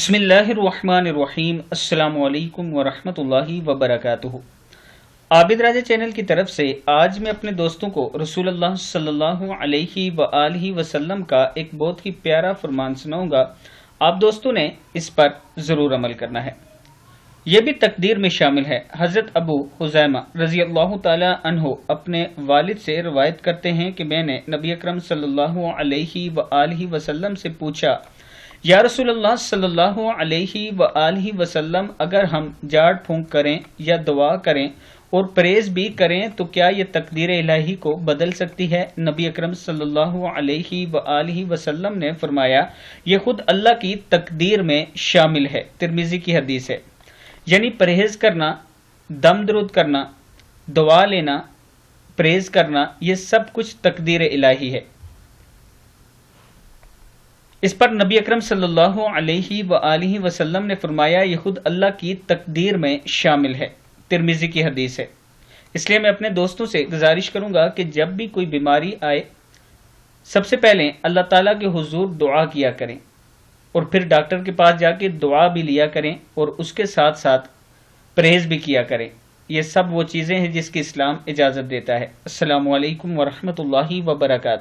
بسم اللہ الرحمن الرحیم۔ السلام علیکم ورحمۃ اللہ وبرکاتہ۔ عابد راجہ چینل کی طرف سے آج میں اپنے دوستوں کو رسول اللہ صلی اللہ علیہ وآلہ وسلم کا ایک بہت ہی پیارا فرمان سناؤں گا۔ آپ دوستوں نے اس پر ضرور عمل کرنا ہے۔ یہ بھی تقدیر میں شامل ہے۔ حضرت ابو حذیمہ رضی اللہ تعالی عنہ اپنے والد سے روایت کرتے ہیں کہ میں نے نبی اکرم صلی اللہ علیہ وآلہ وسلم سے پوچھا، یا رسول اللہ صلی اللہ علیہ وآلہ وسلم، اگر ہم جھاڑ پھونک کریں یا دعا کریں اور پرہیز بھی کریں تو کیا یہ تقدیر الہی کو بدل سکتی ہے؟ نبی اکرم صلی اللہ علیہ وآلہ وسلم نے فرمایا، یہ خود اللہ کی تقدیر میں شامل ہے۔ ترمذی کی حدیث ہے۔ یعنی پرہیز کرنا، دم درود کرنا، دعا لینا، پرہیز کرنا، یہ سب کچھ تقدیر الہی ہے۔ اس پر نبی اکرم صلی اللہ علیہ وآلہ وسلم نے فرمایا، یہ خود اللہ کی تقدیر میں شامل ہے۔ ترمذی کی حدیث ہے۔ اس لیے میں اپنے دوستوں سے گزارش کروں گا کہ جب بھی کوئی بیماری آئے، سب سے پہلے اللہ تعالیٰ کے حضور دعا کیا کریں، اور پھر ڈاکٹر کے پاس جا کے دعا بھی لیا کریں، اور اس کے ساتھ ساتھ پرہیز بھی کیا کریں۔ یہ سب وہ چیزیں ہیں جس کی اسلام اجازت دیتا ہے۔ السلام علیکم ورحمۃ اللہ وبرکاتہ۔